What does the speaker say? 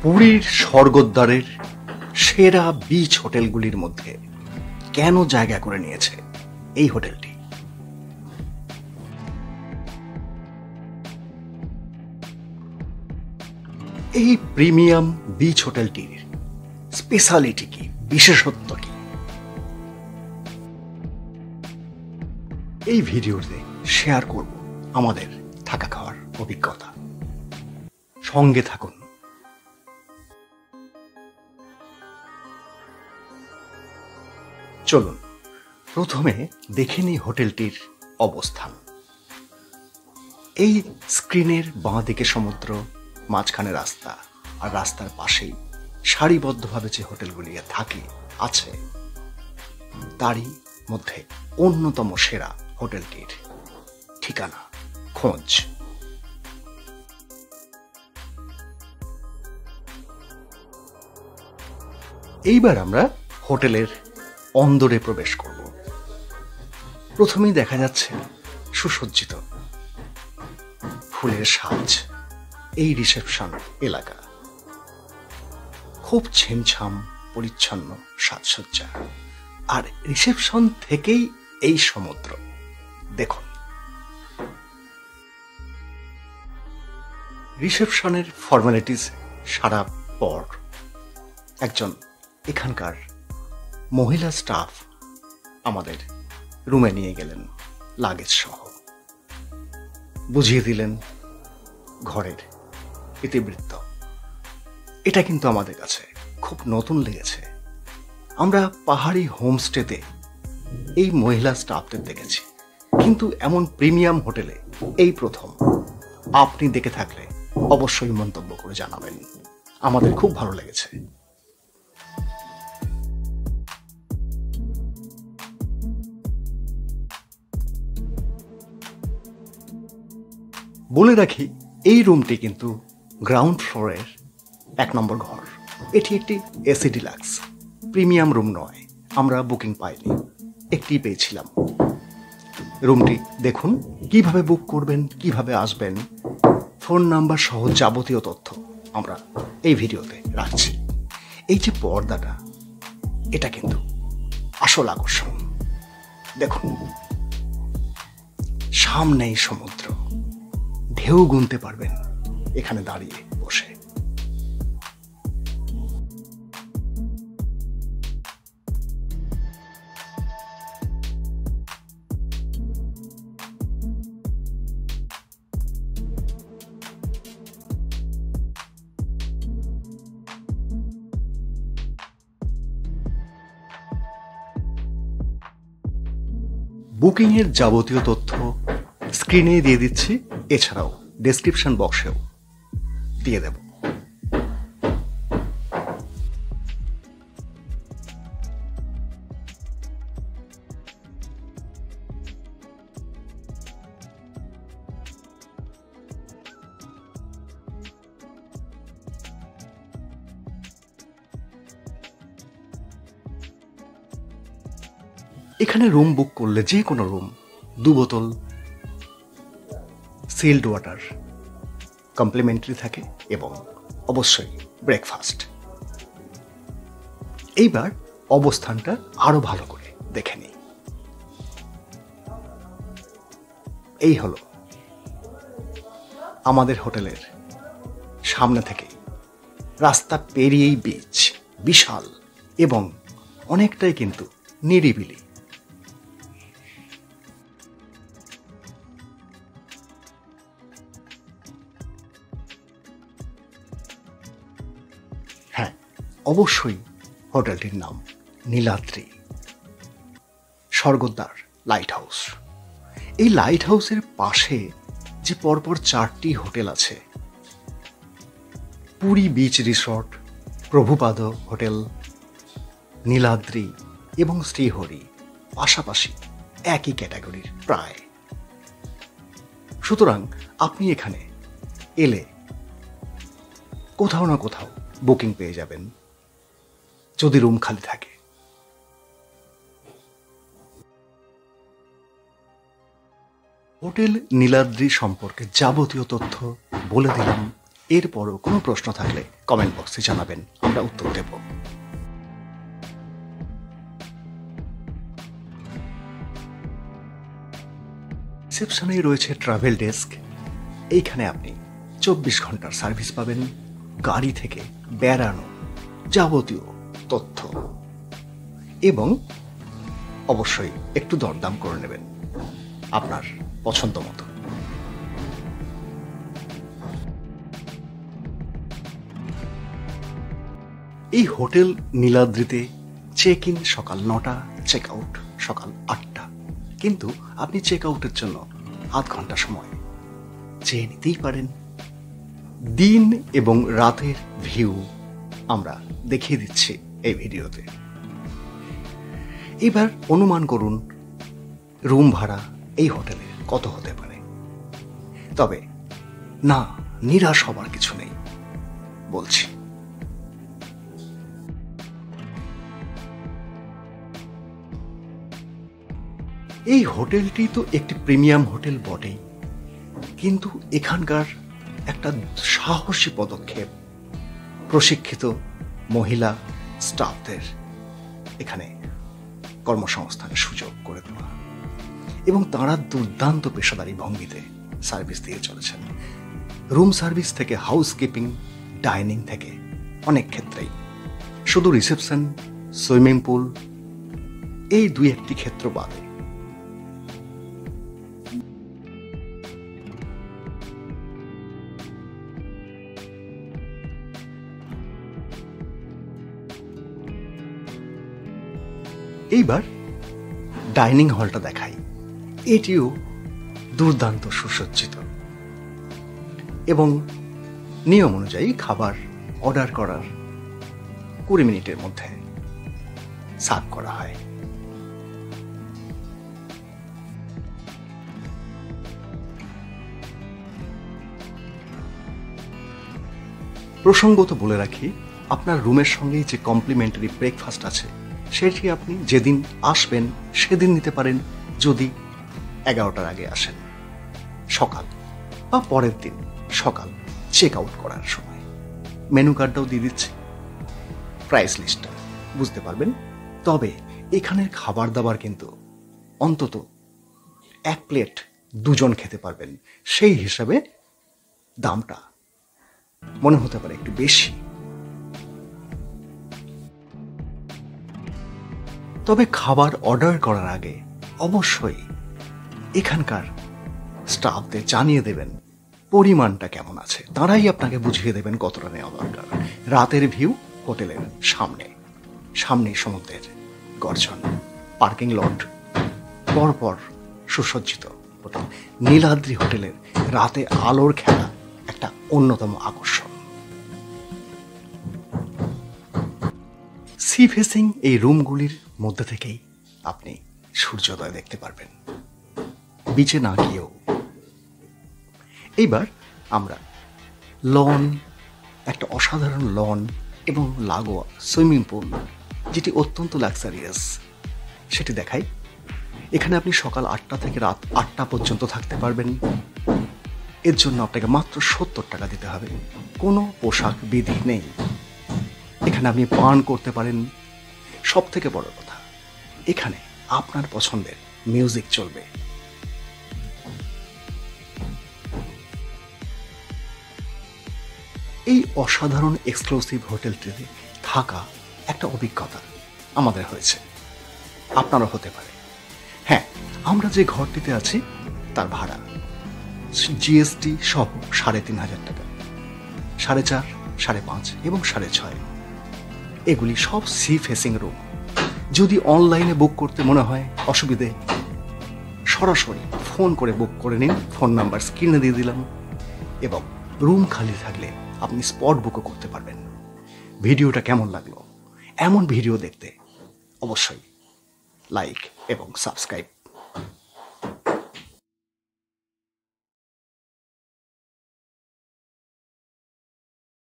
পুরীর স্বর্গদ্বারের সেরা বিচ হোটেলগুলির মধ্যে কেন জায়গা করে নিয়েছে এই হোটেলটি? এই প্রিমিয়াম বিচ হোটেলটির স্পেশালিটি কি, বিশেষত্ব কি, এই ভিডিওতে শেয়ার করব আমাদের থাকা খাওয়ার অভিজ্ঞতা। সঙ্গে থাকুন। চলুন প্রথমে দেখে নিই হোটেলটির অবস্থান। এই স্ক্রিনের বাঁ দিকে সমুদ্র, মাঝখানে রাস্তা, আর রাস্তার পাশেই সারিবদ্ধভাবে যে হোটেলগুলি আছে তারই মধ্যে অন্যতম সেরা হোটেলটির ঠিকানা খোঁজ। এইবার আমরা হোটেলের অন্দরে প্রবেশ করব। প্রথমেই দেখা যাচ্ছে সুসজ্জিত ফুলের সাজ এই রিসেপশন এলাকা। খুব ছিমছাম পরিচ্ছন্ন সাজসজ্জা, আর রিসেপশন থেকেই এই সমুদ্র দেখুন। রিসেপশনের ফর্মালিটিস সারা পর একজন এখানকার মহিলা স্টাফ আমাদের রুমে নিয়ে গেলেন লাগেজ সহ, বুঝিয়ে দিলেন ঘরের ইতিবৃত্ত। এটা কিন্তু আমাদের কাছে খুব নতুন লেগেছে। আমরা পাহাড়ি হোমস্টেতে এই মহিলা স্টাফদের দেখেছি, কিন্তু এমন প্রিমিয়াম হোটেলে এই প্রথম। আপনি দেখে থাকলে অবশ্যই মন্তব্য করে জানাবেন, আমাদের খুব ভালো লেগেছে। বলে রাখি, এই রুমটি কিন্তু গ্রাউন্ড ফ্লোরের 1 নম্বর ঘর। এটি একটি এসি ডিলাক্স, প্রিমিয়াম রুম নয়। আমরা বুকিং পাইনি, একটি পেয়েছিলাম। রুমটি দেখুন। কিভাবে বুক করবেন, কিভাবে আসবেন, ফোন নাম্বার সহ যাবতীয় তথ্য আমরা এই ভিডিওতে রাখছি। এই যে পর্দাটা, এটা কিন্তু আসল আকর্ষণ। দেখুন, সামনেই সমুদ্র, ঢেউ গুনতে পারবেন এখানে দাঁড়িয়ে বসে। বুকিং এর যাবতীয় তথ্য স্ক্রিনে দিয়ে দিচ্ছি, এছাড়াও ডেসক্রিপশন বক্সেও দিয়ে দেব। এখানে রুম বুক করলে, যে কোনো রুম, 2 বোতল সিল্ড ওয়াটার কমপ্লিমেন্টারি থাকে এবং অবশ্যই ব্রেকফাস্ট। এইবার অবস্থানটা আরো ভালো করে দেখে নিই। এই হলো আমাদের হোটেলের সামনে থেকে রাস্তা পেরিয়েই বিচ, বিশাল এবং অনেকটাই কিন্তু নিরিবিলি। হ্যাঁ, অবশ্যই হোটেলটির নাম নীলাদ্রি স্বর্গদ্বার লাইট হাউস। এই লাইট হাউসের পাশে যে পরপর 4টি হোটেল আছে, Puri beach resort, Prabhupada hotel, Niladri এবং শ্রীহরি, পাশাপাশি একই ক্যাটাগরির প্রায়। সুতরাং আপনি এখানে এলে কোথাও না কোথাও বুকিং পেয়ে যাবেন, যদি রুম খালি থাকে। হোটেল নীলাদ্রি সম্পর্কে যাবতীয় তথ্য বলে দিলাম। এরপরও কোনো প্রশ্ন থাকলে কমেন্ট বক্সে জানাবেন, আমরা উত্তর দেব। রিসেপশনে রয়েছে ট্রাভেল ডেস্ক। এইখানে আপনি 24 ঘন্টার সার্ভিস পাবেন, গাড়ি থেকে বেড়ানো যাবতীয় তথ্য, এবং অবশ্যই একটু দরদাম করে নেবেন আপনার পছন্দ মতো। এই হোটেল নীলাদ্রিতে চেক ইন সকাল 9টা, চেক আউট সকাল 8টা, কিন্তু আপনি চেক আউটের জন্য আধ ঘন্টা সময় চেয়ে নিতেই পারেন। দিন এবং রাতের ভিউ আমরা দেখিয়ে দিচ্ছি এই ভিডিওতে। এবার অনুমান করুন রুম ভাড়া এই হোটেলে কত হতে পারে। তবে না, নিরাশ হবার কিছু নেই, বলছি। এই হোটেলটি তো একটি প্রিমিয়াম হোটেল বটেই, কিন্তু এখানকার একটা সাহসী পদক্ষেপ প্রশিক্ষিত মহিলা স্টাফদের এখানে কর্মসংস্থানের সুযোগ করে দেওয়া, এবং তারা দুর্দান্ত পেশাদারী ভঙ্গিতে সার্ভিস দিয়ে চলেছেন। রুম সার্ভিস থেকে হাউসকিপিং, ডাইনিং থেকে অনেক ক্ষেত্রেই, শুধু রিসেপশন, সুইমিং পুল এই 2-1টি ক্ষেত্র বাদে। এইবার ডাইনিং হলটা দেখাই। এটিও দুর্দান্ত সুসজ্জিত, এবং নিয়ম অনুযায়ী খাবার অর্ডার করার 20 মিনিটের মধ্যে সার্ভ করা হয়। প্রসঙ্গত বলে রাখি, আপনার রুমের সঙ্গেই যে কমপ্লিমেন্টারি ব্রেকফাস্ট আছে সেটি আপনি যেদিন আসবেন সেদিন নিতে পারেন, যদি 11টার আগে আসেন সকাল, বা পরের দিন সকাল চেক আউট করার সময়। মেনু কার্ডটাও দিয়ে দিচ্ছি, প্রাইস লিস্টটা বুঝতে পারবেন। তবে এখানের খাবার দাবার কিন্তু অন্তত 1 প্লেট 2 জন খেতে পারবেন, সেই হিসাবে দামটা মনে হতে পারে একটু বেশি। তবে খাবার অর্ডার করার আগে অবশ্যই এখানকার স্টাফদের জানিয়ে দেবেন পরিমাণটা কেমন আছে, তারাই আপনাকে বুঝিয়ে দেবেন কতটা নেওয়া দরকার। রাতের ভিউ হোটেলের সামনে সমুদ্রের গর্জন, পার্কিং লট, পরপর সুসজ্জিত হোটেল। নীলাদ্রি হোটেলের রাতে আলোর খেলা একটা অন্যতম আকর্ষণ। সি ফেসিং এই রুমগুলির মধ্যে থেকেই আপনি সূর্যোদয় দেখতে পারবেন, বিচে না গিয়েও। এইবার আমরা লন, একটা অসাধারণ লন এবং লাগোয়া সুইমিং পুল, যেটি অত্যন্ত লাক্সারিয়াস, সেটি দেখাই। এখানে আপনি সকাল 8টা থেকে রাত 8টা পর্যন্ত থাকতে পারবেন। এর জন্য আপনাকে মাত্র 70 টাকা দিতে হবে, কোনো পোশাক বিধি নেই। এখানে আপনি পান করতে পারেন। সব থেকে বড় কথা, এখানে আপনার পছন্দের মিউজিক চলবে। এই অসাধারণ এক্সক্লুসিভ হোটেলটিতে থাকা একটা অভিজ্ঞতা আমাদের হয়েছে, আপনারও হতে পারে। হ্যাঁ, আমরা যে ঘরটিতে আছি তার ভাড়া জিএসটি সহ 3,500 টাকা, 4.5, 5.5 এবং 6.5। এগুলি সব সি ফেসিং রুম। যদি অনলাইনে বুক করতে মনে হয় অসুবিধে, সরাসরি ফোন করে বুক করে নিন, ফোন নাম্বার স্ক্রিনে দিয়ে দিলাম, এবং রুম খালি থাকলে আপনি স্পট বুকও করতে পারবেন। ভিডিওটা কেমন লাগলো? এমন ভিডিও দেখতে অবশ্যই লাইক এবং সাবস্ক্রাইব